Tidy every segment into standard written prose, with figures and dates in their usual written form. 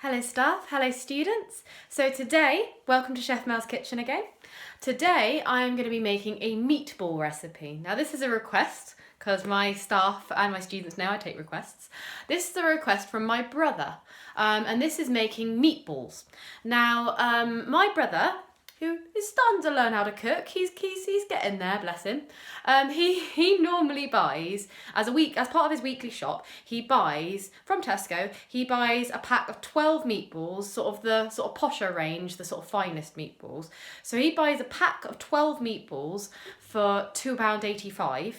Hello staff, hello students. So today, welcome to Chef Mel's Kitchen again. Today I'm going to be making a meatball recipe. Now this is a request because my staff and my students know I take requests. This is a request from my brother and this is making meatballs. Now my brother, who is starting to learn how to cook, he's getting there, bless him. He normally buys, as part of his weekly shop, he buys from Tesco, he buys a pack of 12 meatballs, sort of posher range, the sort of finest meatballs. So he buys a pack of 12 meatballs for £2.85.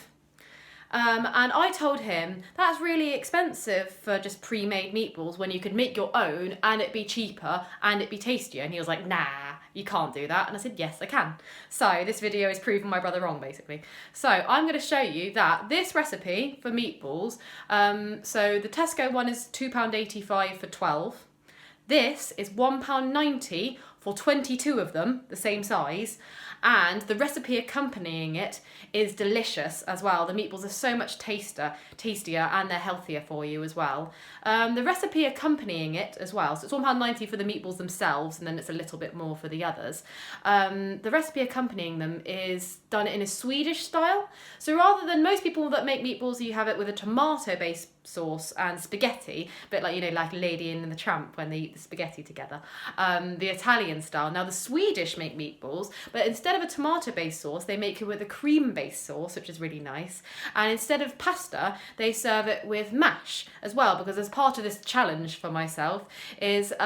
And I told him that's really expensive for just pre-made meatballs when you could make your own and it'd be cheaper and it'd be tastier. And he was like, nah, you can't do that. And I said, yes, I can. So this video is proving my brother wrong, basically. So I'm going to show you that this recipe for meatballs, so the Tesco one is £2.85 for 12. This is £1.90 for 22 of them, the same size, and the recipe accompanying it is delicious as well. The meatballs are so much tastier and they're healthier for you as well. The recipe accompanying it as well, so it's £1.90 for the meatballs themselves and then it's a little bit more for the others. The recipe accompanying them is done in a Swedish style. So rather than most people that make meatballs, you have it with a tomato-based sauce and spaghetti, a bit like, like Lady and the Tramp when they eat the spaghetti together. The Italian style. Now the Swedish make meatballs, but instead of a tomato-based sauce, they make it with a cream-based sauce, which is really nice. And instead of pasta, they serve it with mash as well, because as part of this challenge for myself is the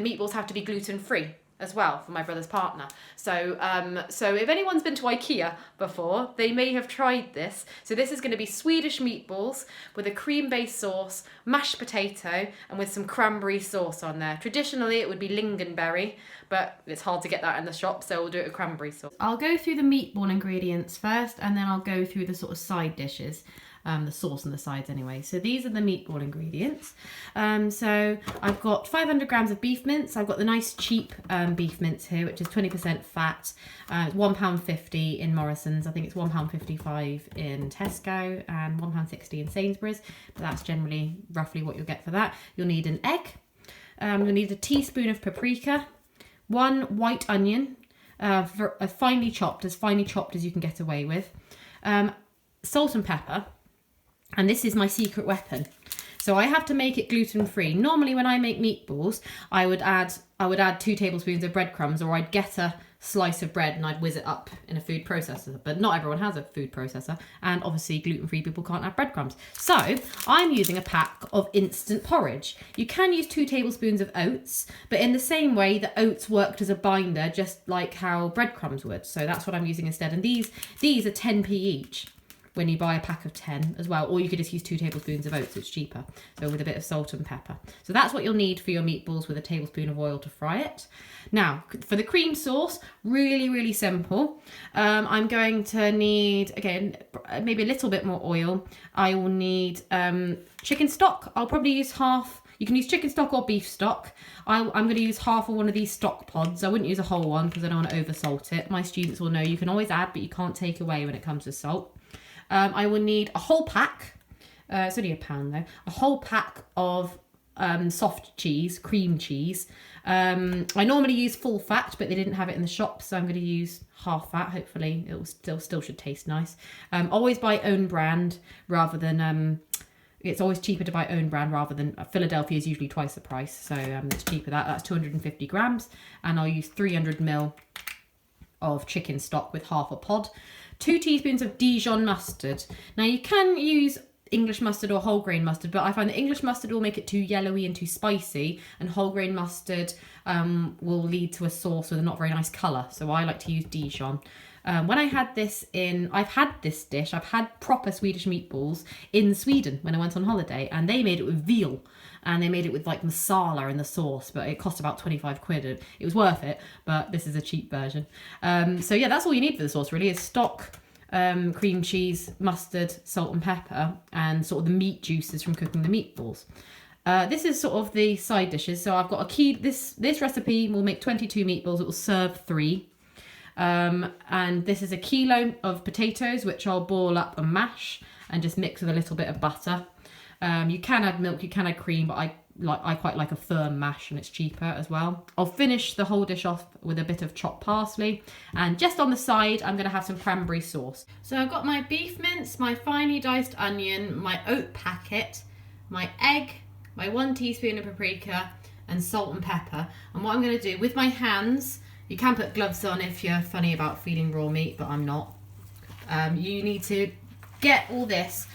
meatballs have to be gluten-free as well for my brother's partner. So if anyone's been to IKEA before, they may have tried this. So this is going to be Swedish meatballs with a cream-based sauce, mashed potato, and with some cranberry sauce on there. Traditionally, it would be lingonberry, but it's hard to get that in the shop, so we'll do it with cranberry sauce. I'll go through the meatball ingredients first, and then I'll go through the sort of side dishes. The sauce and the sides anyway. So these are the meatball ingredients. So I've got 500 grams of beef mince. I've got the nice cheap beef mince here, which is 20% fat. It's £1.50 in Morrison's. I think it's £1.55 in Tesco and £1.60 in Sainsbury's. But that's generally roughly what you'll get for that. You'll need an egg. You'll need a teaspoon of paprika, 1 white onion, finely chopped as you can get away with, salt and pepper. And this is my secret weapon. So I have to make it gluten-free. Normally when I make meatballs, I would add 2 tablespoons of breadcrumbs, or I'd get a slice of bread and I'd whiz it up in a food processor. But not everyone has a food processor, and obviously gluten-free people can't have breadcrumbs. So I'm using a pack of instant porridge. You can use 2 tablespoons of oats, but in the same way the oats worked as a binder, just like how breadcrumbs would. So that's what I'm using instead. And these are 10p each when you buy a pack of 10 as well, or you could just use 2 tablespoons of oats, it's cheaper, so with a bit of salt and pepper. So that's what you'll need for your meatballs, with a tablespoon of oil to fry it. Now for the cream sauce, really simple. I'm going to need, again, maybe a little bit more oil. I will need chicken stock. I'll probably use half. You can use chicken stock or beef stock. I'm going to use half of one of these stock pods. I wouldn't use a whole one because I don't want to over salt it. My students will know you can always add, but you can't take away when it comes to salt. I will need a whole pack, it's only £1 though, a whole pack of soft cheese, cream cheese. I normally use full fat, but they didn't have it in the shop, so I'm going to use half fat. Hopefully it will still should taste nice. Always buy own brand rather than, it's always cheaper to buy own brand rather than, Philadelphia is usually twice the price, so it's cheaper. That's 250 grams, and I'll use 300 ml of chicken stock with half a pod. 2 teaspoons of Dijon mustard. Now you can use English mustard or whole grain mustard, but I find that English mustard will make it too yellowy and too spicy, and whole grain mustard will lead to a sauce with a not very nice colour. So I like to use Dijon. When I had this I've had proper Swedish meatballs in Sweden when I went on holiday, and they made it with veal. And they made it with like masala in the sauce, but it cost about 25 quid. It was worth it, but this is a cheap version. So yeah, that's all you need for the sauce really, is stock, cream cheese, mustard, salt and pepper, and sort of the meat juices from cooking the meatballs. This is sort of the side dishes. So I've got this recipe will make 22 meatballs. It will serve 3. And this is a kilo of potatoes, which I'll boil up and mash and just mix with a little bit of butter. You can add milk, you can add cream, but I quite like a firm mash, and it's cheaper as well. I'll finish the whole dish off with a bit of chopped parsley, and just on the side I'm going to have some cranberry sauce. So I've got my beef mince, my finely diced onion, my oat packet, my egg, my 1 teaspoon of paprika, and salt and pepper. And what I'm going to do with my hands, you can put gloves on if you're funny about feeling raw meat, but I'm not. You need to get all this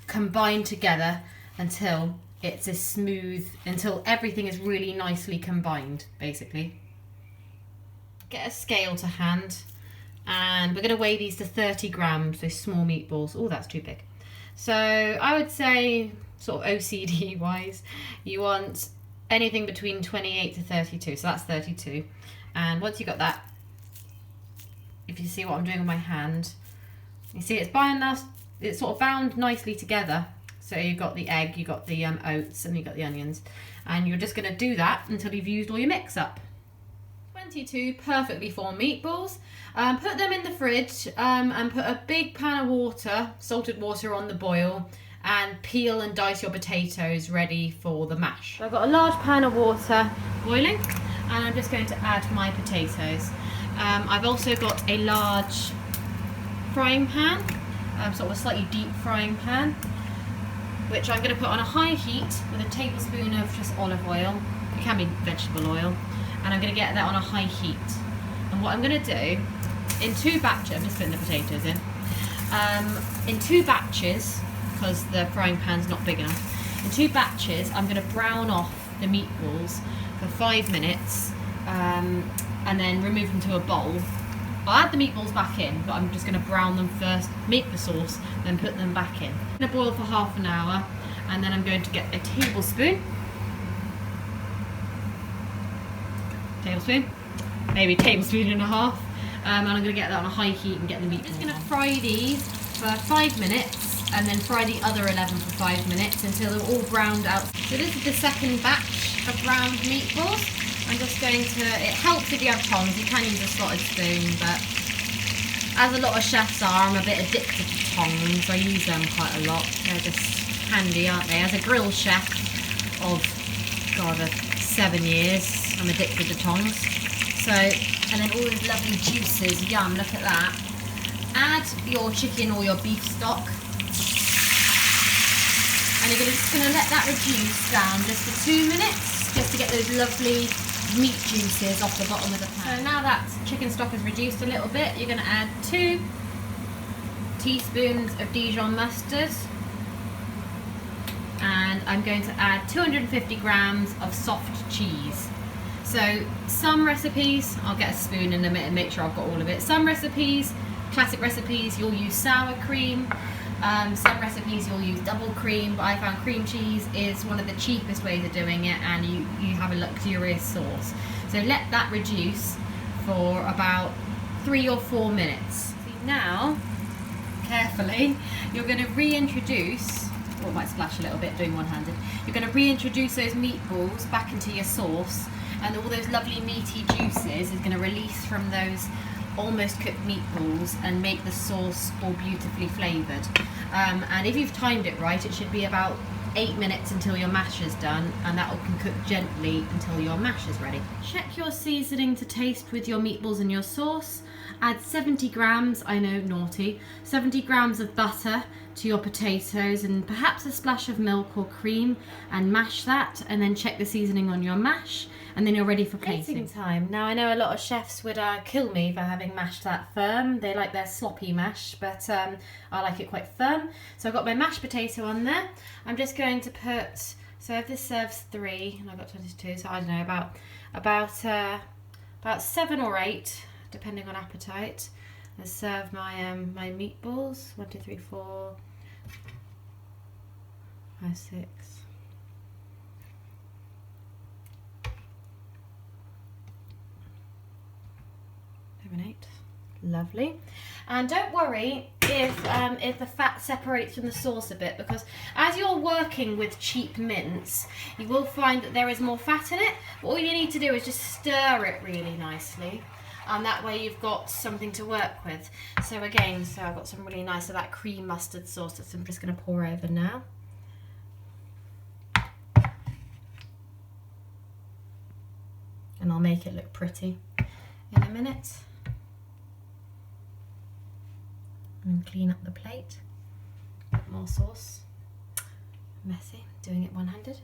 combined together until it's as smooth, until everything is really nicely combined, basically. Get a scale to hand, and we're going to weigh these to 30 grams, those small meatballs. Oh, that's too big. So I would say, sort of OCD wise, you want anything between 28 to 32, so that's 32. And once you've got that, if you see what I'm doing with my hand, you see it's it's sort of bound nicely together. So you've got the egg, you've got the oats, and you've got the onions. And you're just going to do that until you've used all your mix up. 22 perfectly formed meatballs. Put them in the fridge and put a big pan of water, salted water, on the boil, and peel and dice your potatoes ready for the mash. So I've got a large pan of water boiling, and I'm just going to add my potatoes. I've also got a large frying pan, sort of a slightly deep frying pan, which I'm going to put on a high heat with a tablespoon of just olive oil. It can be vegetable oil. And I'm going to get that on a high heat. And what I'm going to do, in 2 batches, I'm just putting the potatoes in 2 batches, because the frying pan's not big enough. In 2 batches, I'm going to brown off the meatballs for 5 minutes, and then remove them to a bowl. I'll add the meatballs back in, but I'm just going to brown them first, make the sauce, then put them back in. I'm going to boil for half an hour, and then I'm going to get a tablespoon, maybe a tablespoon and a half, and I'm going to get that on a high heat and get the meatballs. I'm just going to fry these for 5 minutes, and then fry the other 11 for 5 minutes until they're all browned out. So this is the second batch of browned meatballs. I'm just going to, it helps if you have tongs, you can use a slotted spoon, but as a lot of chefs are, I'm a bit addicted to tongs. I use them quite a lot. They're just handy, aren't they? As a grill chef of, 7 years, I'm addicted to tongs. So, and then all those lovely juices, yum, look at that. Add your chicken or your beef stock. And you're just going to let that reduce down just for 2 minutes, just to get those lovely meat juices off the bottom of the pan. So now that chicken stock has reduced a little bit, you're going to add 2 teaspoons of Dijon mustard, and I'm going to add 250 grams of soft cheese. So some recipes, I'll get a spoon in a minute and make sure I've got all of it. Some recipes, classic recipes, you'll use sour cream. Some recipes you'll use double cream, but I found cream cheese is one of the cheapest ways of doing it, and you have a luxurious sauce. So let that reduce for about 3 or 4 minutes. Now, carefully, you're going to reintroduce, or it might splash a little bit doing one-handed, you're going to reintroduce those meatballs back into your sauce, and all those lovely meaty juices is going to release from those almost cooked meatballs and make the sauce all beautifully flavoured. And if you've timed it right, it should be about 8 minutes until your mash is done, and that can cook gently until your mash is ready. Check your seasoning to taste with your meatballs and your sauce. Add 70 grams, I know, naughty, 70 grams of butter to your potatoes and perhaps a splash of milk or cream, and mash that, and then check the seasoning on your mash, and then you're ready for plating time. Now I know a lot of chefs would kill me for having mashed that firm. They like their sloppy mash, but I like it quite firm. So I've got my mashed potato on there. I'm just going to put, so if this serves 3, and I've got 22, so I don't know, about 7 or 8, depending on appetite. Let's serve my my meatballs. 1, 2, 3, 4, 5, 6. 7, 8. Lovely. And don't worry if the fat separates from the sauce a bit, because as you're working with cheap mince, you will find that there is more fat in it. But all you need to do is just stir it really nicely, and that way you've got something to work with. So again, so I've got some really nice of that cream mustard sauce that I'm just going to pour over now. and I'll make it look pretty in a minute. And clean up the plate. More sauce. Messy, doing it one-handed.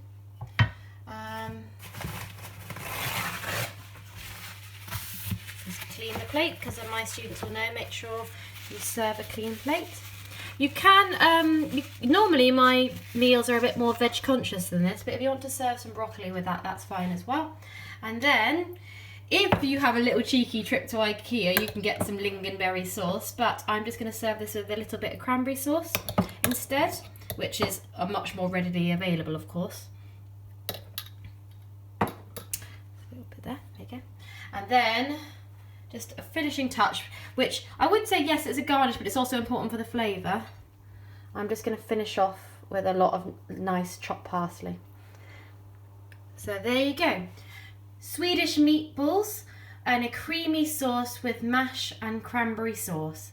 Just clean the plate, because my students will know, make sure you serve a clean plate. You can, normally my meals are a bit more veg conscious than this, but if you want to serve some broccoli with that, that's fine as well. And then, if you have a little cheeky trip to IKEA, you can get some lingonberry sauce, but I'm just going to serve this with a little bit of cranberry sauce instead, which is much more readily available, of course. A little bit there you go. And then, just a finishing touch, which I would say, yes, it's a garnish, but it's also important for the flavour. I'm just going to finish off with a lot of nice chopped parsley. So there you go. Swedish meatballs and a creamy sauce with mash and cranberry sauce.